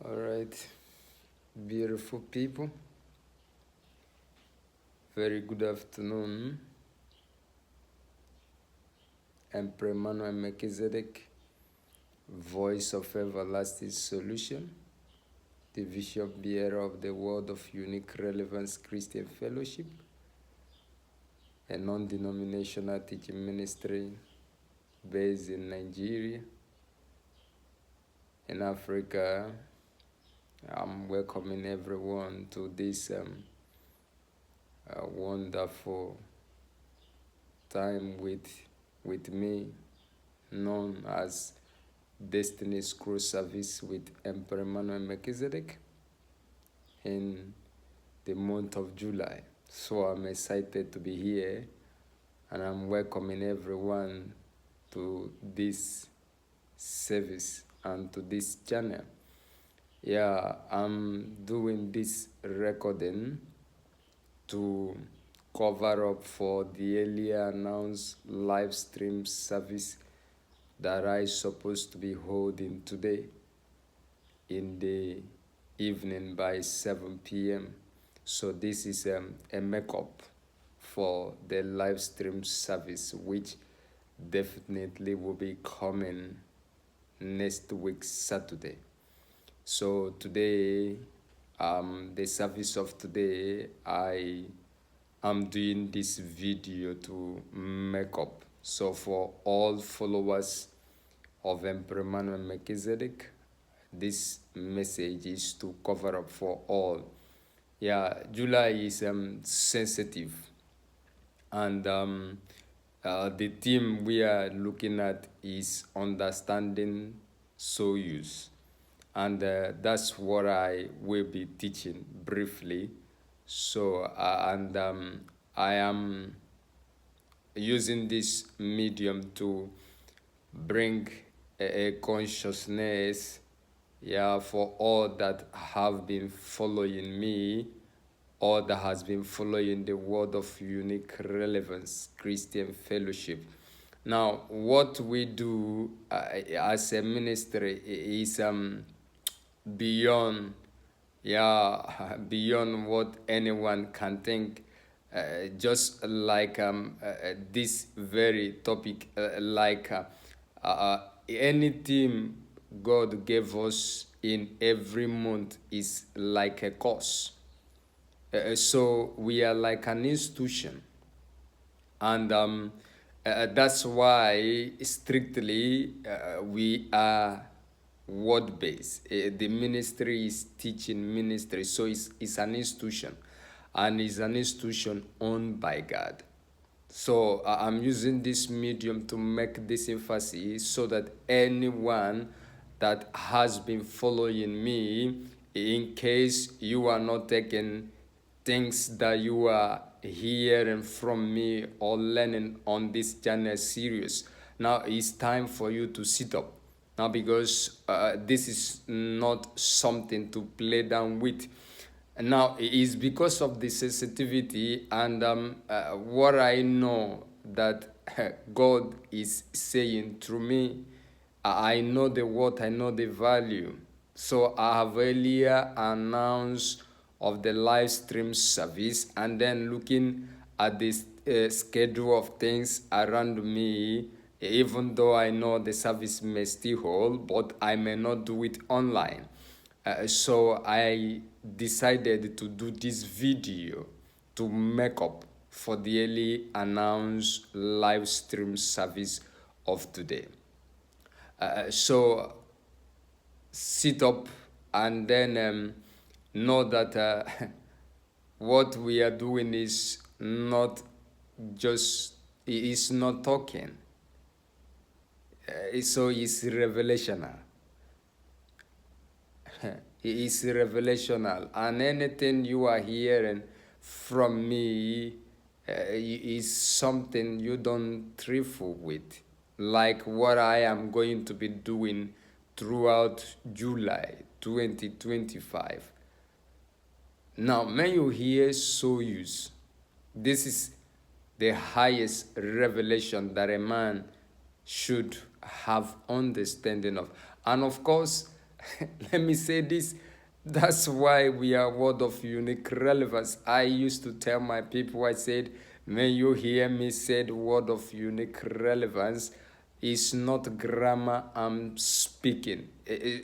All right, beautiful people. Very good afternoon. Emperor Emmanuel Melchizedek, voice of everlasting solution, the bishop bearer of the Word of Unique Relevance Christian Fellowship, a non-denominational teaching ministry based in Nigeria, in Africa. I'm welcoming everyone to this wonderful time with me, known as Destiny Scroll Service with Emperor Emmanuel Melchizedek in the month of July. So I'm excited to be here, and I'm welcoming everyone to this service and to this channel. Yeah, I'm doing this recording to cover up for the earlier announced live stream service that I supposed to be holding today in the evening by 7 p.m. So this is a makeup for the live stream service, which definitely will be coming next week Saturday. So today, the service of today, I am doing this video to make up. So for all followers of Emperor Emmanuel Melchizedek, this message is to cover up for all. Yeah, July is sensitive, and the theme we are looking at is understanding soul use, and that's what I will be teaching briefly. So I am using this medium to bring a consciousness, for all that have been following me, or that has been following the Word of Unique Relevance Christian Fellowship. Now, what we do as a ministry is beyond, beyond what anyone can think. Just like this very topic, any theme God gave us in every month is like a course. So we are like an institution, and that's why strictly we are word based. The ministry is teaching ministry, so it's an institution, and it's an institution owned by God. So I'm using this medium to make this emphasis so that anyone that has been following me, in case you are not taking things that you are hearing from me or learning on this channel serious, now it's time for you to sit up. Now, because this is not something to play down with. Now, it is because of the sensitivity and what I know that God is saying through me. I know the worth, I know the value. So I have earlier announced of the live stream service, and then looking at this schedule of things around me, even though I know the service may still hold, but I may not do it online. So I decided to do this video to make up for the early announced live stream service of today. So sit up and then know that what we are doing is not just, it's not talking. So it's revelational. It is revelational, and anything you are hearing from me is something you don't trifle with, like what I am going to be doing throughout July 2025. Now, when you hear soul use, this is the highest revelation that a man should have understanding of. And of course, Let me say this. That's why we are word of unique relevance. I used to tell my people, I said, when you hear me said word of unique relevance, it's not grammar I'm speaking.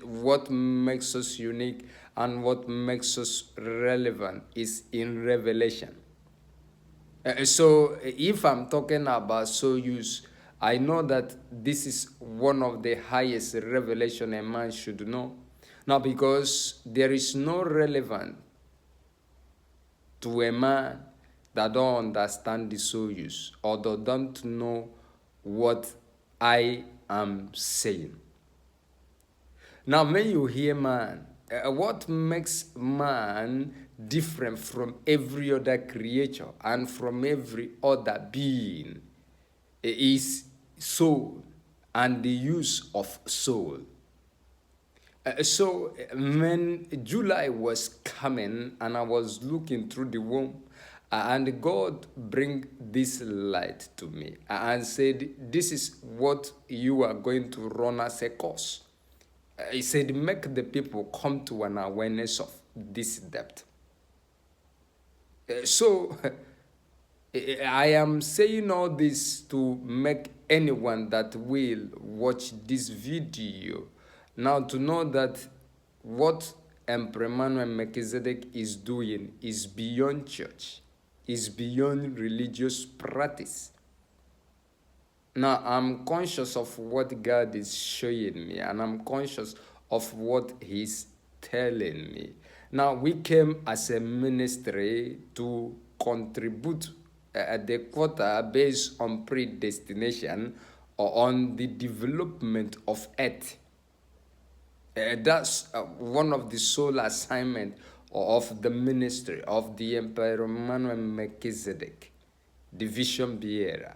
What makes us unique and what makes us relevant is in revelation. So if I'm talking about so use, I know that this is one of the highest revelation a man should know. Now, because there is no relevance to a man that don't understand the so use or that don't know what I am saying. Now, when you hear man, what makes man different from every other creature and from every other being is soul and the use of soul. So when July was coming and I was looking through the womb, and God bring this light to me and said, this is what you are going to run as a course. He said, make the people come to an awareness of this depth. So I am saying all this to make anyone that will watch this video now to know that what Emperor Emmanuel Melchizedek is doing is beyond church, is beyond religious practice. Now, I'm conscious of what God is showing me, and I'm conscious of what He's telling me. Now, we came as a ministry to contribute the quota based on predestination or on the development of earth. That's one of the sole assignment of the ministry of the Emperor Emmanuel Melchizedek, the vision bearer.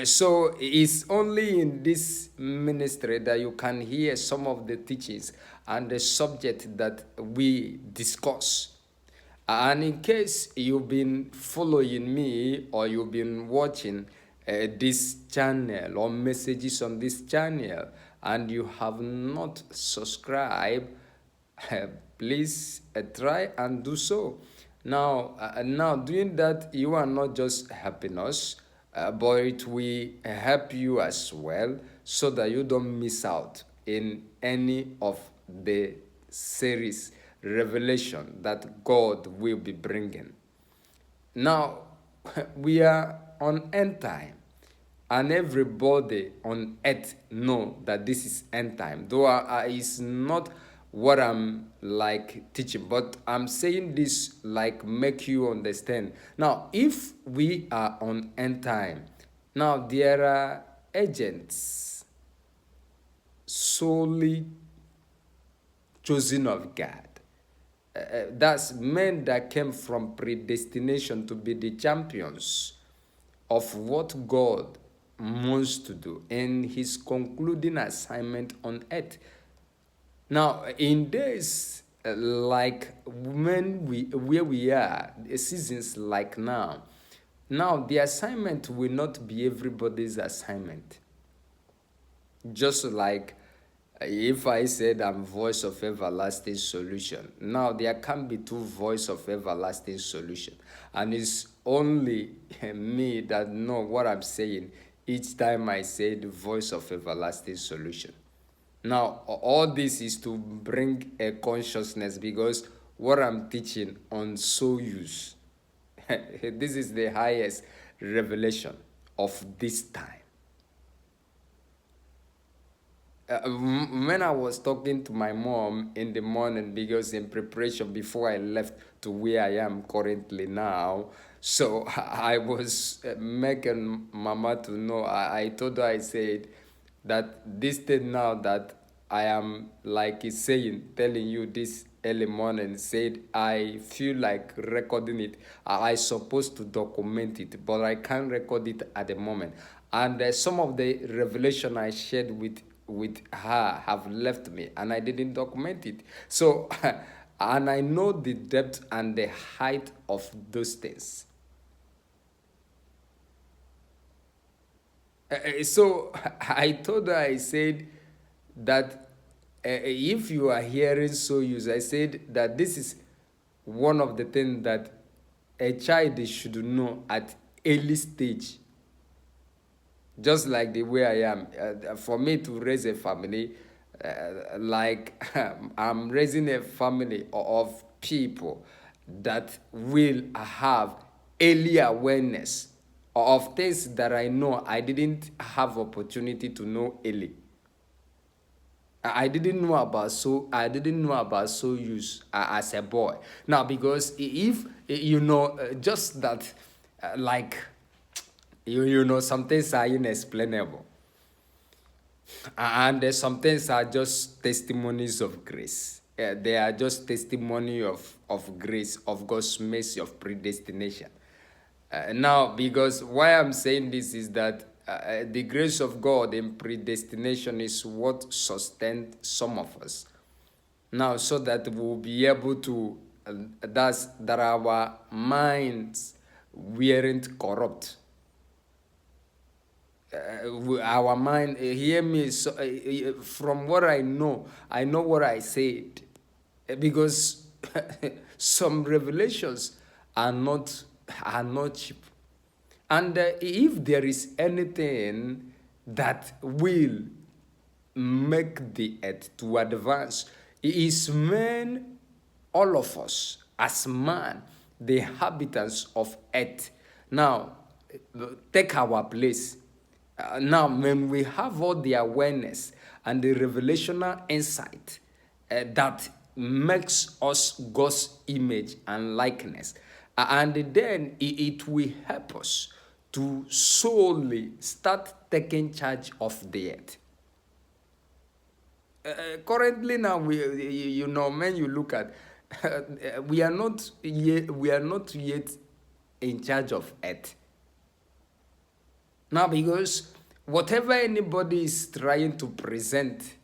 So it's only in this ministry that you can hear some of the teachings and the subject that we discuss. And in case you've been following me or you've been watching this channel or messages on this channel and you have not subscribed, please try and do so. Now doing that, you are not just helping us, but it will help you as well so that you don't miss out in any of the series revelation that God will be bringing. Now, we are on end time, and everybody on earth know that this is end time, though it's not what I'm like teaching, but I'm saying this like make you understand. Now, if we are on end time, now there are agents solely chosen of God. That's men that came from predestination to be the champions of what God wants to do in His concluding assignment on earth. Now, in days like where we are, seasons like now the assignment will not be everybody's assignment. Just like if I said I'm voice of everlasting solution, now there can be two voice of everlasting solution, and it's only me that know what I'm saying each time I say the voice of everlasting solution. Now, all this is to bring a consciousness, because what I'm teaching on so use, this is the highest revelation of this time. When I was talking to my mom in the morning, because in preparation before I left to where I am currently now, so I was making mama to know. I told her, I said that this thing now that I am like saying, telling you this early morning, said I feel like recording it. I supposed to document it, but I can't record it at the moment. And some of the revelation I shared with her have left me, and I didn't document it. So, and I know the depth and the height of those things. So I told her, I said that if you are hearing so use, I said that this is one of the things that a child should know at early stage. Just like the way I am, for me to raise a family, like I'm raising a family of people that will have early awareness of things that I know I didn't have opportunity to know early. I didn't know about so use as a boy. Now, because if you know, just that, like you know, some things are inexplainable, and some things are just testimonies of grace. They are just testimony of grace, of God's mercy, of predestination. Now, because why I'm saying this is that the grace of God in predestination is what sustained some of us. Now, so that we'll be able to, that our minds weren't corrupt. Our mind, hear me, so, from what I know what I said. Because some revelations are not cheap. And if there is anything that will make the earth to advance, it is men, all of us, as man, the inhabitants of earth. Now, take our place. Now, when we have all the awareness and the revelational insight that makes us God's image and likeness, and then it will help us to solely start taking charge of the earth. Currently now, you know, when you look at, we are not yet in charge of earth. Now, because whatever anybody is trying to present,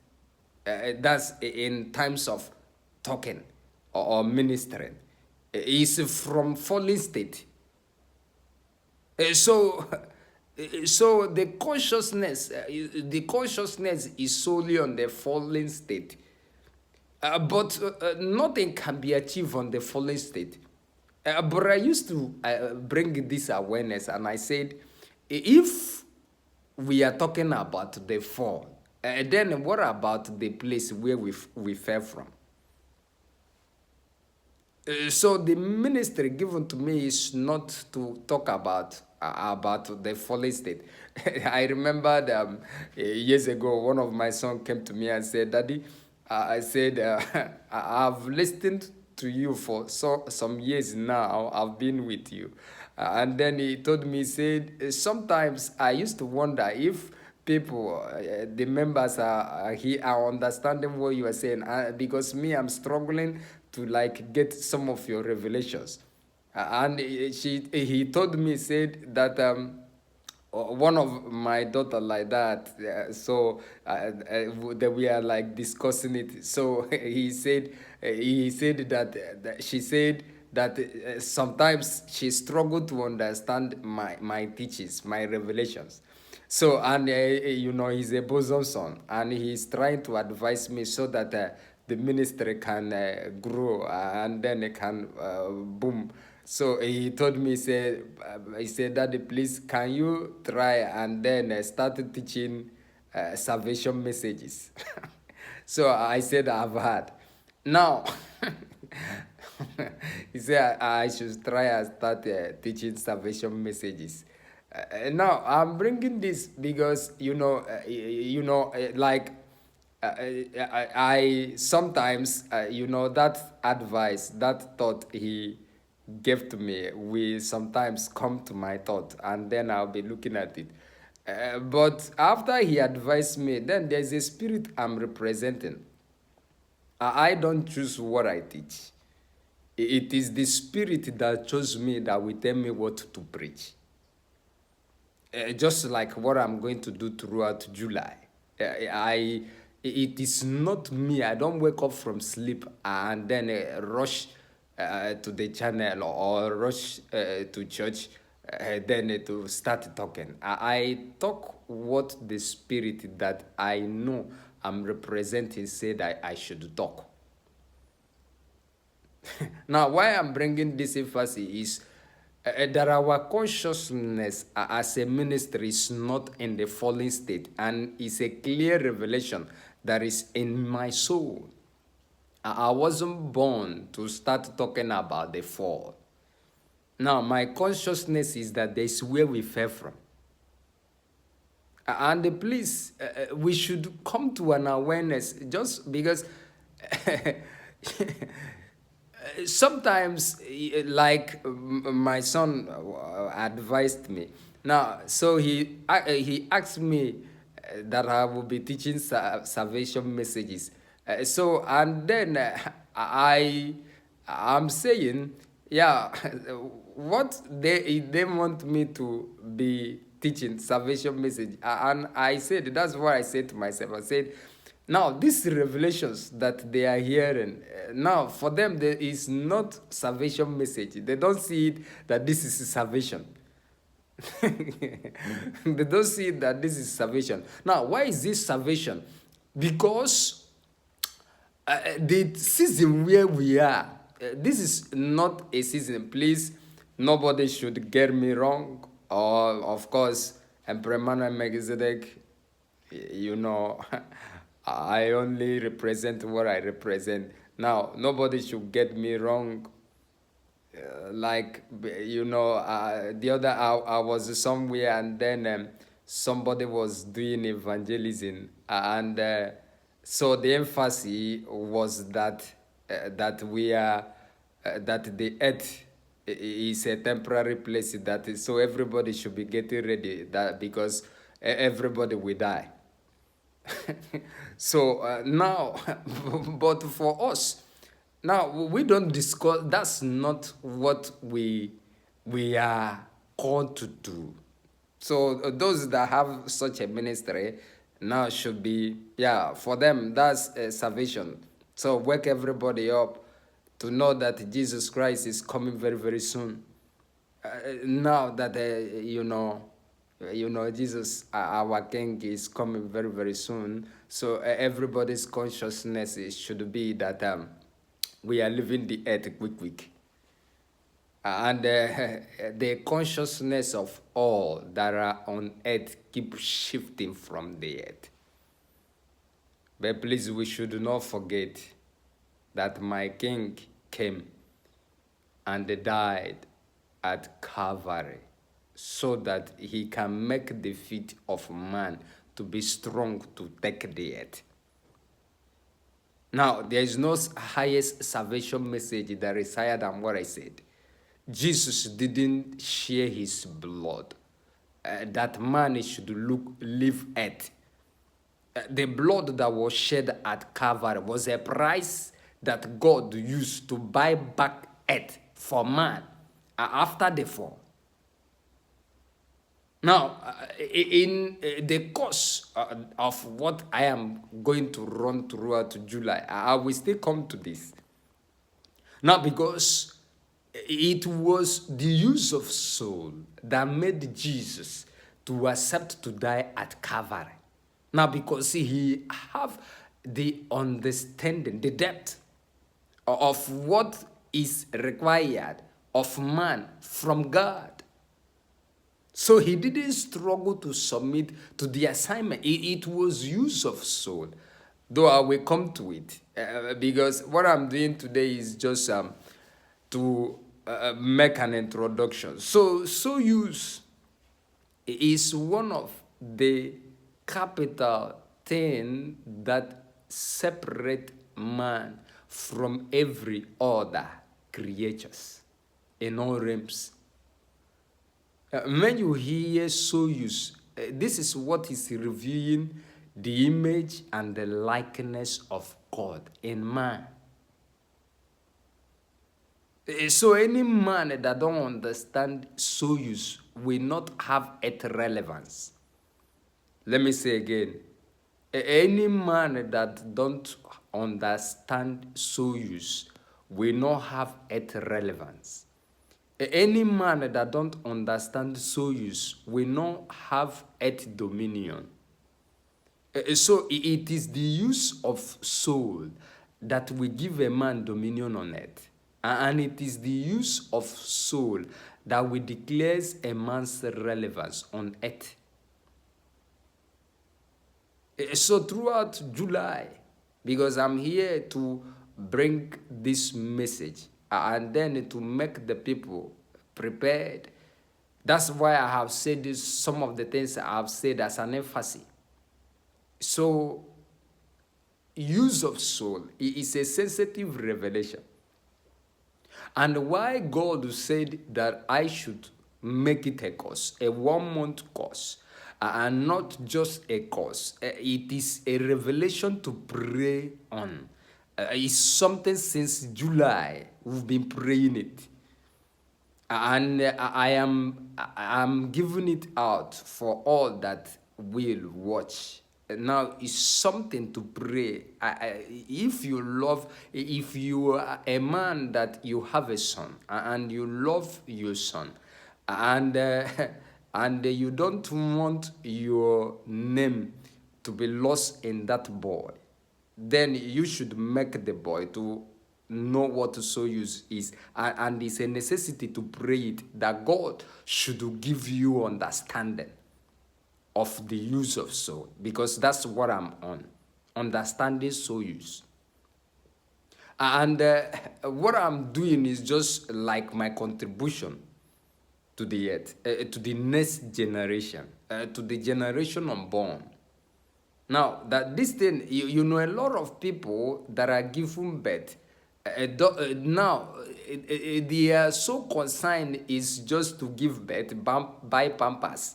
that's in times of talking or ministering, is from fallen state. So, so the consciousness is solely on the fallen state. But nothing can be achieved on the fallen state. But I used to bring this awareness, and I said, if we are talking about the fall, then what about the place where we fell from? So the ministry given to me is not to talk about the fallen state. I remember years ago, one of my sons came to me and said, "Daddy," I said, "I've listened to you for some years now. I've been with you," and then he told me, he said, "Sometimes I used to wonder if." People, the members are understanding what you are saying, because me, I'm struggling to like get some of your revelations. And he told me, said that one of my daughter like that, that we are like discussing it. So he said that she said that sometimes she struggled to understand my teachings, my revelations. So, and you know, he's a bosom son, and he's trying to advise me so that the ministry can grow, and then it can boom. So he told me, he said, "Daddy, please, can you try and then start teaching salvation messages?" So I said, "I've heard." Now, he said I should try and start teaching salvation messages. Now I'm bringing this because like I sometimes you know, that advice, that thought he gave to me will sometimes come to my thought, and then I'll be looking at it. But after he advised me, then there's a spirit I'm representing. I don't choose what I teach. It is the spirit that chose me that will tell me what to preach. Just like what I'm going to do throughout July. It is not me. I don't wake up from sleep and then rush to the channel or rush to church, then to start talking. I talk what the spirit that I know I'm representing said I should talk. Now, why I'm bringing this emphasis is that our consciousness as a ministry is not in the fallen state, and is a clear revelation that is in my soul. I wasn't born to start talking about the fall. Now, my consciousness is that there's where we fell from. And please, we should come to an awareness, just because sometimes, like my son advised me. Now, so he asked me that I will be teaching salvation messages. So, and then I'm saying, yeah, what they want me to be teaching salvation message, and I said, that's what I said to myself. I said, now these revelations that they are hearing, now for them there is not salvation message. They don't see it that this is salvation. They don't see that this is salvation. Now, why is this salvation? Because the season where we are, this is not a season. Please, nobody should get me wrong. Or, of course, Emperor Emmanuel Melchizedek, you know, I only represent what I represent. Now, nobody should get me wrong. Like, you know, the other I was somewhere, and then somebody was doing evangelism, and so the emphasis was that that we are that the earth is a temporary place, that is, so everybody should be getting ready, that because everybody will die. So now, but for us, now we don't discuss. That's not what we are called to do. So those that have such a ministry now should be, yeah, for them that's salvation. So wake everybody up to know that Jesus Christ is coming very, very soon. Now that Jesus, our King, is coming very, very soon. So everybody's consciousness should be that we are leaving the earth quick. And the consciousness of all that are on earth keep shifting from the earth. But please, we should not forget that my King came and died at Calvary, so that he can make the feet of man to be strong to take the earth. Now, there is no highest salvation message that is higher than what I said. Jesus didn't share his blood, that man should live earth. The blood that was shed at Calvary was a price that God used to buy back earth for man after the fall. Now, in the course of what I am going to run throughout July, I will still come to this. Now, because it was the use of soul that made Jesus to accept to die at Calvary. Now, because he have the understanding, the depth of what is required of man from God. So he didn't struggle to submit to the assignment. It was use of soul. Though I will come to it, because what I'm doing today is just to make an introduction. So use is one of the capital thing that separate man from every other creatures in all realms. When you hear soyuz, this is what is revealing the image and the likeness of God in man. So any man that don't understand soyuz will not have earth relevance. Let me say again, any man that don't understand soyuz will not have earth relevance. Any man that don't understand soyuz will not have earth dominion. So it is the use of soul that will give a man dominion on earth. And it is the use of soul that will declares a man's relevance on earth. So throughout July, because I'm here to bring this message and then to make the people prepared. That's why I have said this, some of the things I have said as an emphasis. So, use of soul is a sensitive revelation. And why God said that I should make it a course, a 1 month course, and not just a course. It is a revelation to pray on. It's something since July we've been praying it, and I'm giving it out for all that will watch. Now it's something to pray. If you love, if you are a man that you have a son and you love your son, and and you don't want your name to be lost in that boy, then you should make the boy to know what soul use is, and it's a necessity to pray it that God should give you understanding of the use of soul, because that's what I'm on, understanding soul use. And what I'm doing is just like my contribution to the earth, to the next generation, to the generation unborn. Now, that this thing, you know, a lot of people that are given birth, now, they are so concerned is just to give birth, buy pampers,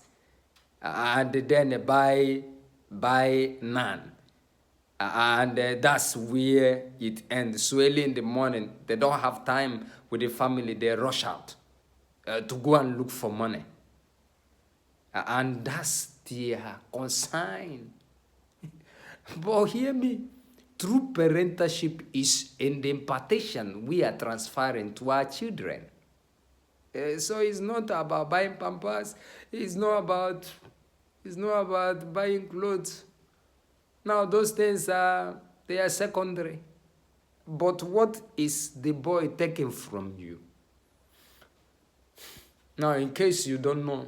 and then buy naan. And that's where it ends. So early in the morning, they don't have time with the family, they rush out to go and look for money. And that's their concern. But hear me, true parentalship is in the impartation we are transferring to our children. So it's not about buying pampers, it's not about buying clothes. Now those things they are secondary. But what is the boy taking from you? Now, in case you don't know,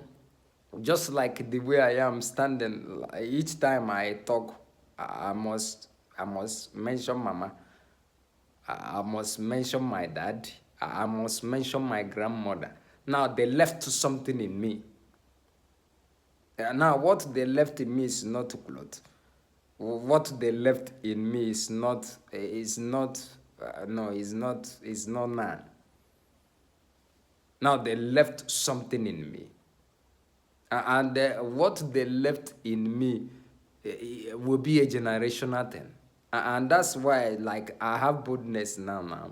just like the way I am standing, each time I talk, I must mention mama. I must mention my dad. I must mention my grandmother. Now they left something in me. Now what they left in me is not clothes. What they left in me is not man. Now they left something in me. And what they left in me will be a generational thing. And that's why, like, I have boldness now.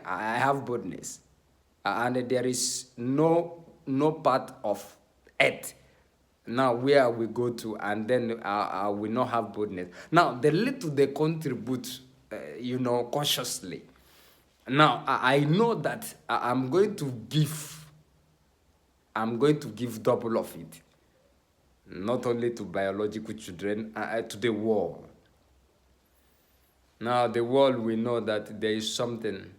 I have boldness. And there is no part of earth now where we go to and then I will not have boldness. Now, the little they contribute, consciously. Now, I know that I'm going to give double of it, not only to biological children, to the world. Now, the world will know that there is something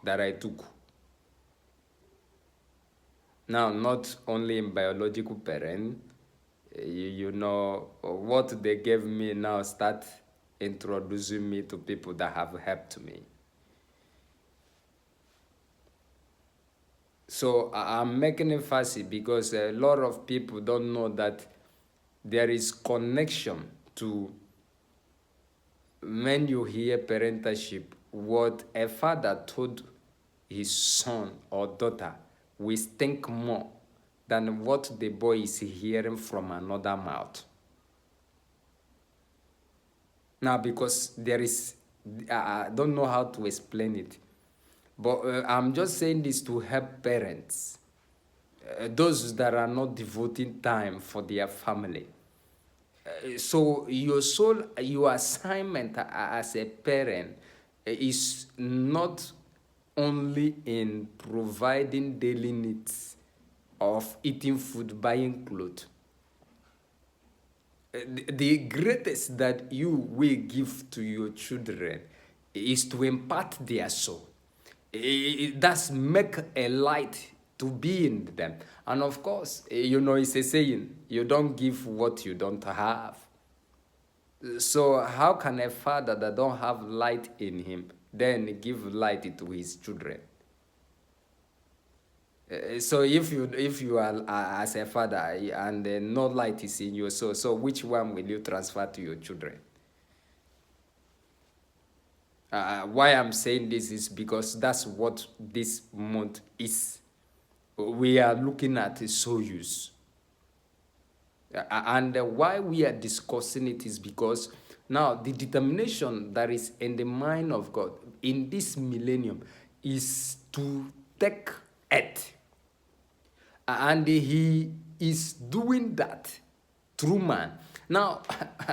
that I took. Now, not only in biological parent, you know, what they gave me now start introducing me to people that have helped me. So I'm making it fussy because a lot of people don't know that there is connection to, when you hear parentalship, what a father told his son or daughter will stink more than what the boy is hearing from another mouth. Now, because there is, I don't know how to explain it, but I'm just saying this to help parents, those that are not devoting time for their family. So your assignment as a parent is not only in providing daily needs of eating food, buying clothes. The greatest that you will give to your children is to impart their soul. That's make a light to be in them. And of course, it's a saying, you don't give what you don't have. So how can a father that don't have light in him then give light to his children? So if you are as a father and no light is in you, so which one will you transfer to your children? Why I'm saying this is because that's what this month is. We are looking at Soyuz. And why we are discussing it is because now the determination that is in the mind of God in this millennium is to take Earth. And he is doing that through man. Now,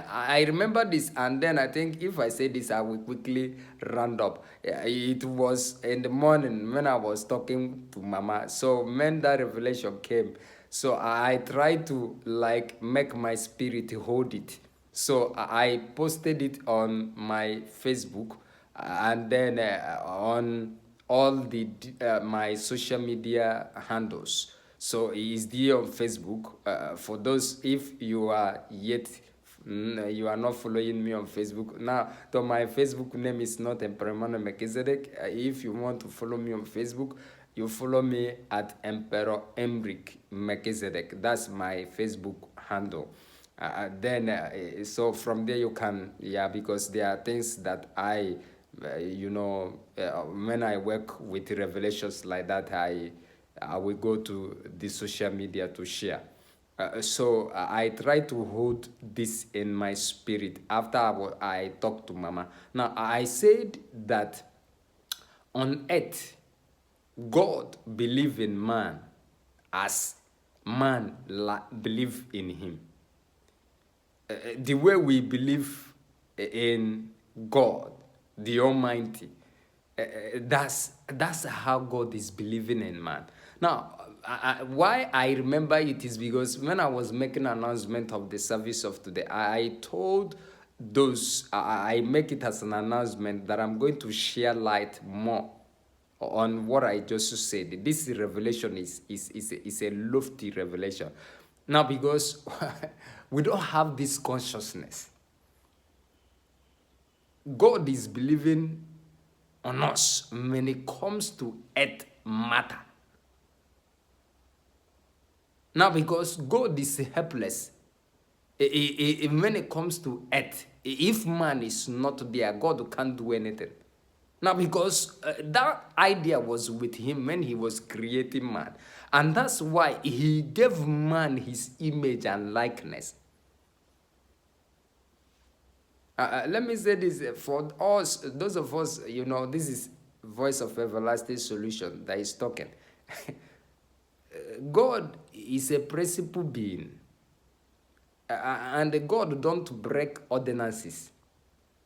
I remember this, and then I think if I say this, I will quickly round up. It was in the morning when I was talking to Mama. So when that revelation came, so I tried to like make my spirit hold it. So I posted it on my Facebook, and then on all the my social media handles. So he is there on Facebook. For those, if you are yet you are not following me on Facebook now, though my Facebook name is not Emmanuel Melchizedek. If you want to follow me on Facebook, you follow me at Emperor Emric Melchizedek. That's my Facebook handle. So from there you can, yeah, because there are things that when I work with revelations like that, I will go to the social media to share. So I try to hold this in my spirit after I talked to Mama. Now I said that on earth, God believe in man as man believe in him. The way we believe in God, the Almighty, that's how God is believing in man. Now, why I remember it is because when I was making an announcement of the service of today, I told those, I make it as an announcement that I'm going to share light more on what I just said. This revelation is a lofty revelation. Now, because we don't have this consciousness, God is believing on us when it comes to earth matter. Now, because God is helpless, when it comes to earth, if man is not there, God can't do anything. Now, because that idea was with him when he was creating man. And that's why he gave man his image and likeness. Let me say this for us, those of us, this is voice of everlasting solution that is talking. God is a principle being. And God don't break ordinances.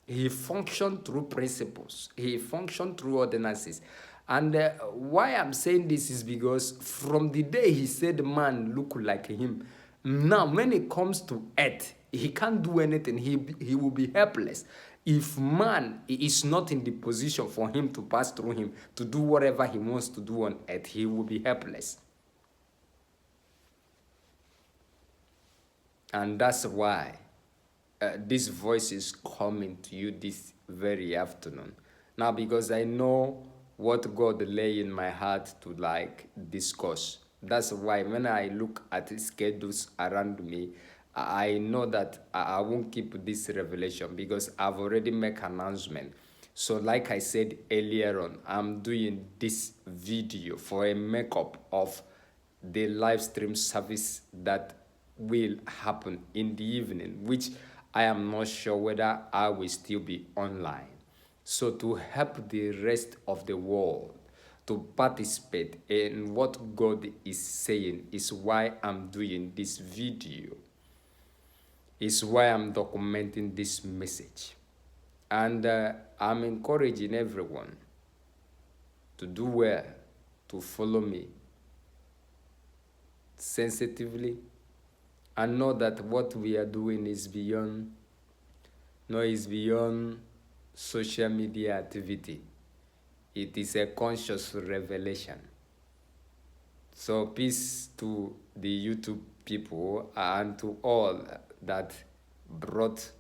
He functions through principles. He functions through ordinances. And why I'm saying this is because from the day he said man look like him, now when it comes to earth, he can't do anything. He will be helpless. If man is not in the position for him to pass through him, to do whatever he wants to do on earth, he will be helpless. And that's why this voice is coming to you this very afternoon. Now, because I know what God lay in my heart to discuss. That's why when I look at schedules around me, I know that I won't keep this revelation because I've already made an announcement. So like I said earlier on, I'm doing this video for a makeup of the live stream service that will happen in the evening, which I am not sure whether I will still be online. So to help the rest of the world to participate in what God is saying is why I'm doing this video, is why I'm documenting this message. And I'm encouraging everyone to do well, to follow me sensitively, and know that what we are doing is beyond, no, is beyond social media activity. It is a conscious revelation. So peace to the YouTube people and to all that brought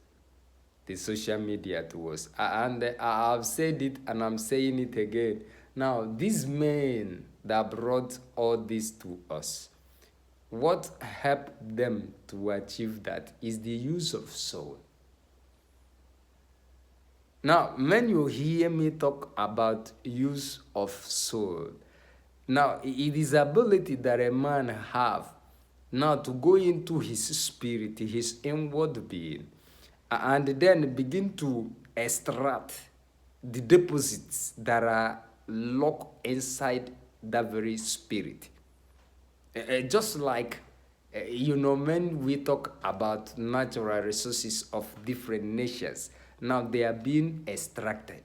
the social media to us. And I've said it and I'm saying it again. Now, these men that brought all this to us, what helped them to achieve that is the use of soul. Now, when you hear me talk about use of soul, now it is ability that a man have now to go into his spirit, his inward being, and then begin to extract the deposits that are locked inside that very spirit. Just like, when we talk about natural resources of different nations, now they are being extracted.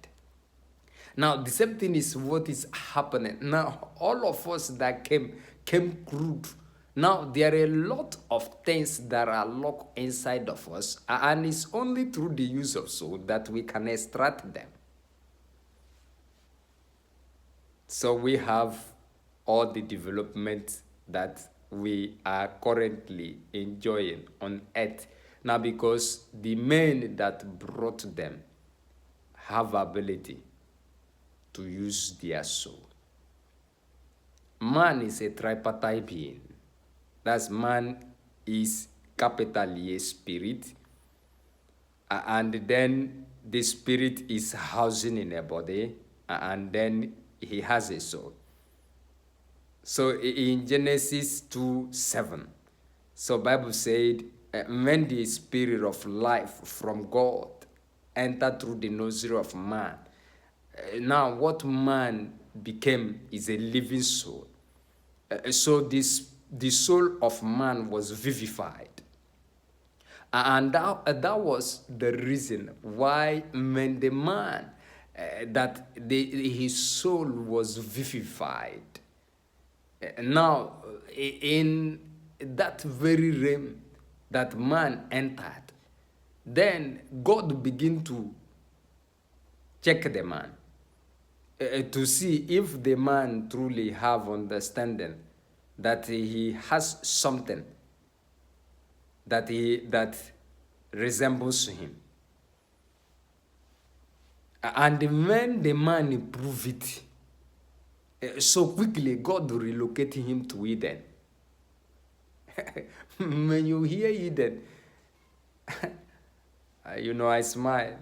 Now, the same thing is what is happening. Now, all of us that came crude. Now, there are a lot of things that are locked inside of us, and it's only through the use of soul that we can extract them. So we have all the development that we are currently enjoying on earth. Now, because the men that brought them have ability to use their soul. Man is a tripartite being. That's man is capitally a spirit, and then the spirit is housing in a body, and then he has a soul. So in Genesis 2:7, so Bible said, when the spirit of life from God entered through the nostril of man, now what man became is a living soul. So the soul of man was vivified. And that was the reason why when the man, his soul was vivified. Now, in that very realm that man entered, then God began to check the man to see if the man truly have understanding, that he has something that resembles him. And when the man prove it, so quickly God relocated him to Eden. When you hear Eden, I smile.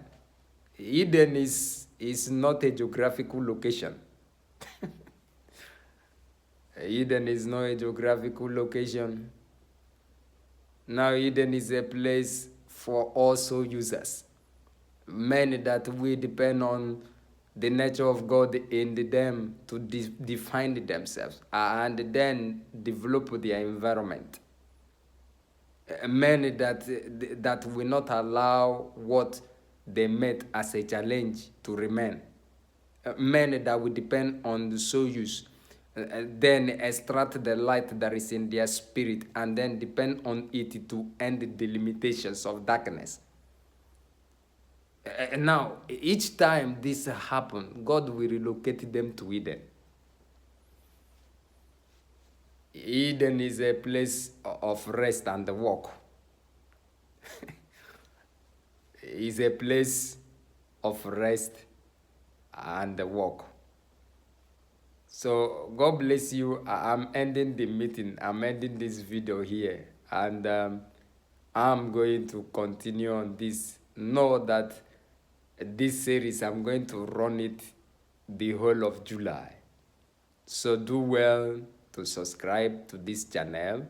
Eden is not a geographical location. Eden is not a geographical location. Now Eden is a place for all soul users. Men that we depend on the nature of God in them to define themselves and then develop their environment. Men that will not allow what they met as a challenge to remain. Men that will depend on the soul use, then extract the light that is in their spirit and then depend on it to end the limitations of darkness. Now, each time this happens, God will relocate them to Eden. Eden is a place of rest and work. It's a place of rest and work. So God bless you. I'm ending the meeting. I'm ending this video here, and I'm going to continue on this. Know that this series, I'm going to run it the whole of July. So do well to subscribe to this channel,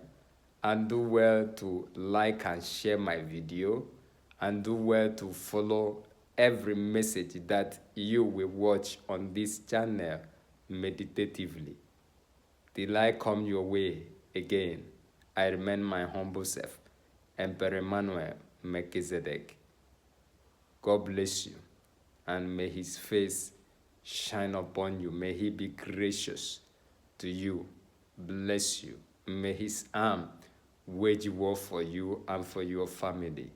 and do well to like and share my video, and do well to follow every message that you will watch on this channel meditatively. Till I come your way again, I remain my humble self, Emperor Emmanuel Melchizedek. God bless you, and may his face shine upon you. May he be gracious to you, bless you. May his arm wage war for you and for your family.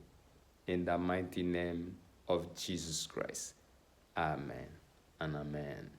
In the mighty name of Jesus Christ. Amen and amen.